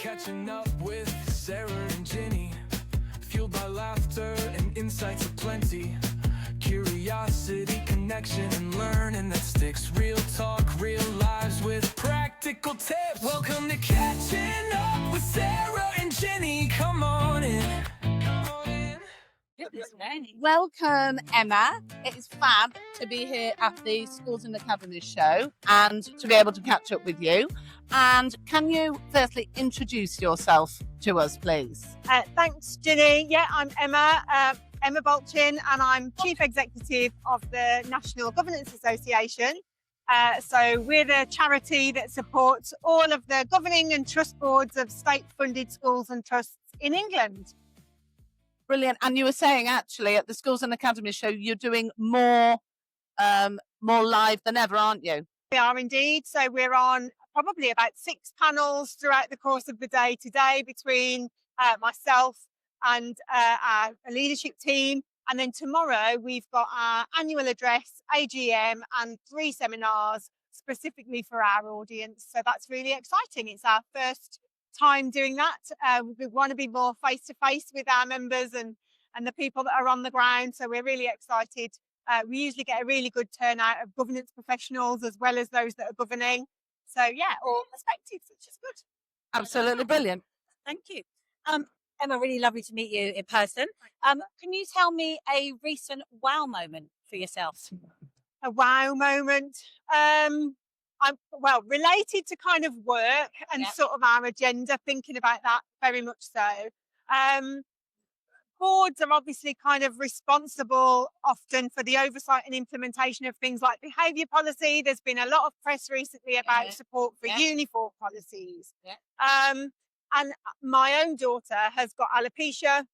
Catching up with Sarah and Ginny, fueled by laughter and insights aplenty. Curiosity, connection, and learning that sticks. Real talk, real lives with practical tips. Welcome to Catching Up with Sarah and Ginny. Come on in. Welcome, Emma. It is fab to be here at the Schools and Academies show and to be able to catch up with you. And can you firstly introduce yourself to us, please? Thanks, Ginny. Yeah, I'm Emma Balchin, and I'm Chief Executive of the National Governance Association. So we're the charity that supports all of the governing and trust boards of state-funded schools and trusts in England. Brilliant. And you were saying actually at the Schools and Academies show, you're doing more live than ever, aren't you? We are indeed. So we're on probably about 6 panels throughout the course of the day today between myself and our leadership team. And then tomorrow we've got our annual address, AGM, and 3 seminars specifically for our audience. So that's really exciting. It's our first time doing that. We want to be more face-to-face with our members and the people that are on the ground. So we're really excited. We usually get a really good turnout of governance professionals as well as those that are governing. So yeah, all perspectives, which is good. Absolutely brilliant. Thank you. Emma, really lovely to meet you in person. Can you tell me a recent wow moment for yourself? A wow moment. Related to kind of work and sort of our agenda, thinking about that very much so. Boards are obviously kind of responsible often for the oversight and implementation of things like behaviour policy. There's been a lot of press recently about support for uniform policies. And my own daughter has got alopecia.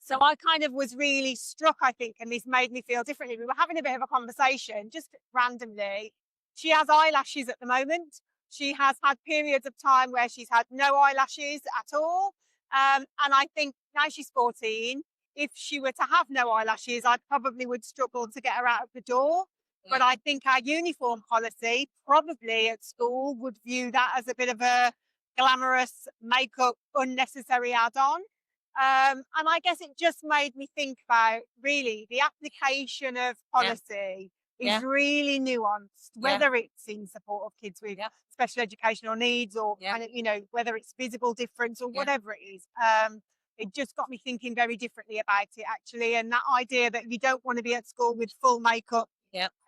So I kind of was really struck, I think, and this made me feel differently. We were having a bit of a conversation just randomly. She has eyelashes at the moment. She has had periods of time where she's had no eyelashes at all. And I think now she's 14. If she were to have no eyelashes, I probably would struggle to get her out of the door. But I think our uniform policy probably at school would view that as a bit of a glamorous makeup, unnecessary add-on. And I guess it just made me think about really the application of policy is really nuanced, whether it's in support of kids with special educational needs or kind of, whether it's visible difference or whatever it is. It just got me thinking very differently about it, actually. And that idea that you don't want to be at school with full makeup,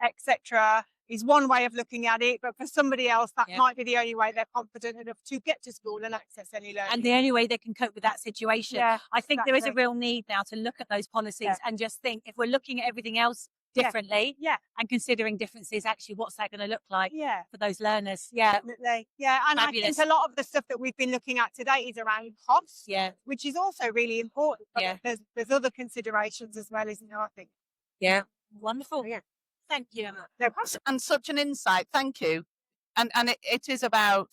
etc., is one way of looking at it. But for somebody else, that might be the only way they're confident enough to get to school and access any learning. And the only way they can cope with that situation. I think there is a real need now to look at those policies and just think, if we're looking at everything else differently and considering differences, actually what's that going to look like for those learners? Definitely. And fabulous. I think a lot of the stuff that we've been looking at today is around costs, which is also really important. But there's other considerations as well, isn't there, I think? Wonderful. Thank you, Emma. No problem. And such an insight. Thank you. And it is about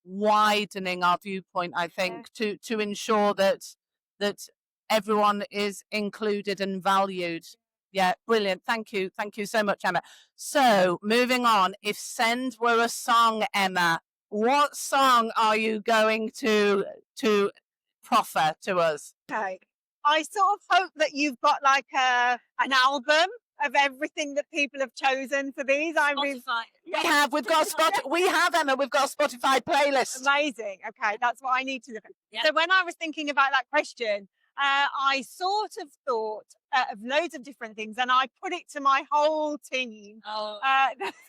widening our viewpoint, I think, to ensure that everyone is included and valued. Yeah, brilliant. Thank you. Thank you so much, Emma. So moving on, if Send were a song, Emma, what song are you going to proffer to us? Okay. I sort of hope that you've got like an album of everything that people have chosen for these. We've got Emma, we've got a Spotify playlist. Amazing. Okay, that's what I need to look at. So when I was thinking about that question, I sort of thought of loads of different things, and I put it to my whole team.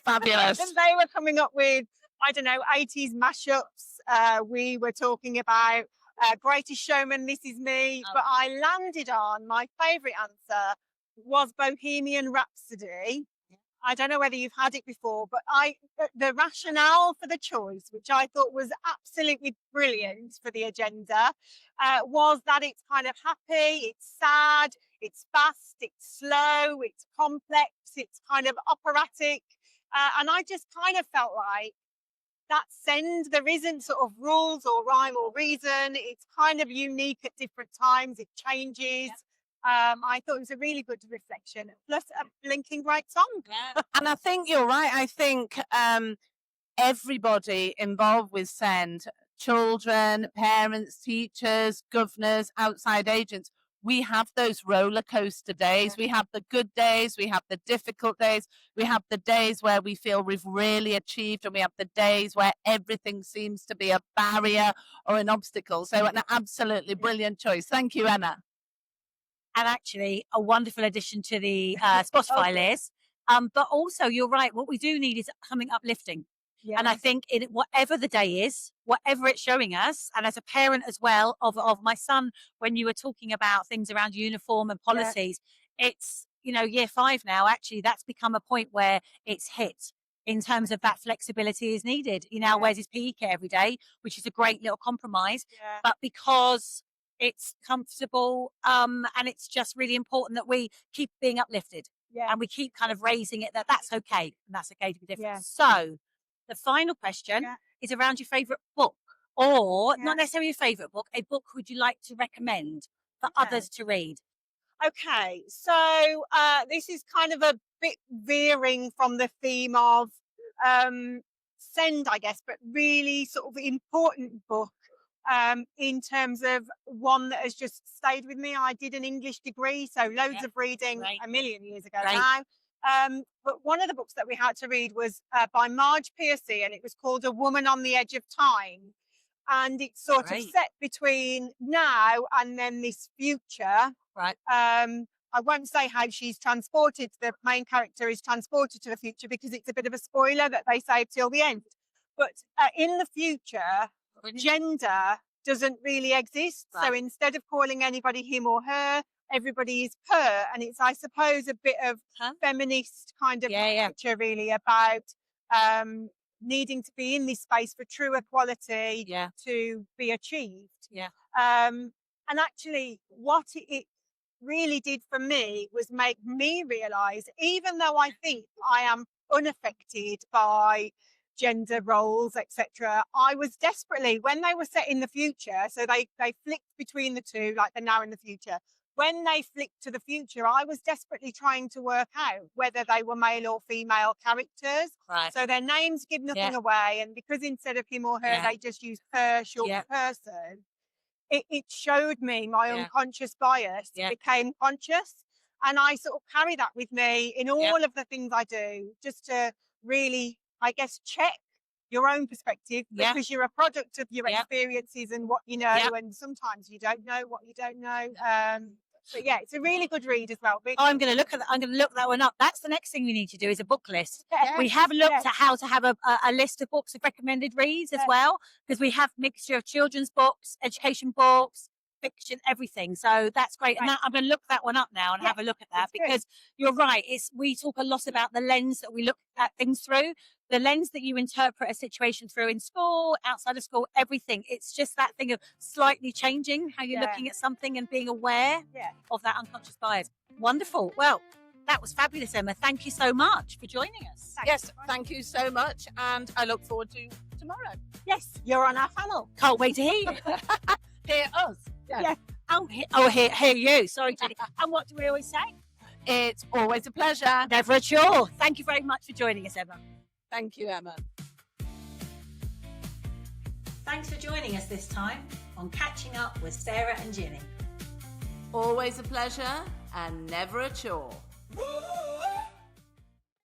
Fabulous. And they were coming up with, I don't know, 80s mashups. We were talking about Greatest Showman, This Is Me, but I landed on my favourite answer was Bohemian Rhapsody. I don't know whether you've had it before, but the rationale for the choice, which I thought was absolutely brilliant for the agenda, was that it's kind of happy, it's sad, it's fast, it's slow, it's complex, it's kind of operatic. And I just kind of felt like that Send, there isn't sort of rules or rhyme or reason. It's kind of unique at different times. It changes. I thought it was a really good reflection, plus a blinking great song. And I think you're right. I think everybody involved with Send children, parents, teachers, governors, outside agents, we have those roller coaster days. We have the good days, we have the difficult days, we have the days where we feel we've really achieved, and we have the days where everything seems to be a barrier or an obstacle. So an absolutely brilliant choice. Thank you, Emma. And actually a wonderful addition to the Spotify list. But also, you're right, what we do need is something uplifting. Yeah. And I think in whatever the day is, whatever it's showing us, and as a parent as well of my son, when you were talking about things around uniform and policies, it's, you know, year 5 now, actually, that's become a point where it's hit in terms of that flexibility is needed. He now wears his PE kit every day, which is a great little compromise. Yeah. But because it's comfortable, and it's just really important that we keep being uplifted. Yeah. And we keep kind of raising it that's okay. And that's okay to be different. Yeah. So the final question is around your favourite book, or not necessarily your favourite book, a book would you like to recommend for others to read? Okay, so this is kind of a bit veering from the theme of send, I guess, but really sort of important book in terms of one that has just stayed with me. I did an English degree, so loads of reading a million years ago now. But one of the books that we had to read was by Marge Piercy, and it was called A Woman on the Edge of Time. And it's sort of set between now and then this future. Right. I won't say how she's transported. The main character is transported to the future because it's a bit of a spoiler that they save till the end. But in the future, gender doesn't really exist. Right. So instead of calling anybody him or her, everybody is her. And it's, I suppose, a bit of feminist kind of picture really about needing to be in this space for true equality to be achieved. Yeah. And actually what it really did for me was make me realise, even though I think I am unaffected by gender roles, etc., I was desperately, when they were set in the future, so they flicked between the two, like the now and the future. When they flicked to the future, I was desperately trying to work out whether they were male or female characters. Right. So their names give nothing away. And because instead of him or her, they just use her, short person, it showed me my unconscious bias became conscious. And I sort of carry that with me in all of the things I do, just to really, I guess, check your own perspective, because you're a product of your experiences and what you know, and sometimes you don't know what you don't know. But yeah, it's a really good read as well. I'm going to look at that. I'm going to look that one up. That's the next thing we need to do is a book list. We have looked at how to have a list of books of recommended reads as well, because we have mixture of children's books, education books, fiction, everything. So that's great. And I'm going to look that one up now and have a look at that, because you're right. We talk a lot about the lens that we look at things through, the lens that you interpret a situation through in school, outside of school, everything. It's just that thing of slightly changing how you're looking at something and being aware of that unconscious bias. Wonderful. Well, that was fabulous, Emma. Thank you so much for joining us. Yes, thank you so much. And I look forward to tomorrow. Yes, you're on our panel. Can't wait to hear you. Hear us. Yeah. Hear you. Sorry, Jenny. And what do we always say? It's always a pleasure. Never a chore. Thank you very much for joining us, Emma. Thank you, Emma. Thanks for joining us this time on Catching Up with Sarah and Ginny. Always a pleasure and never a chore.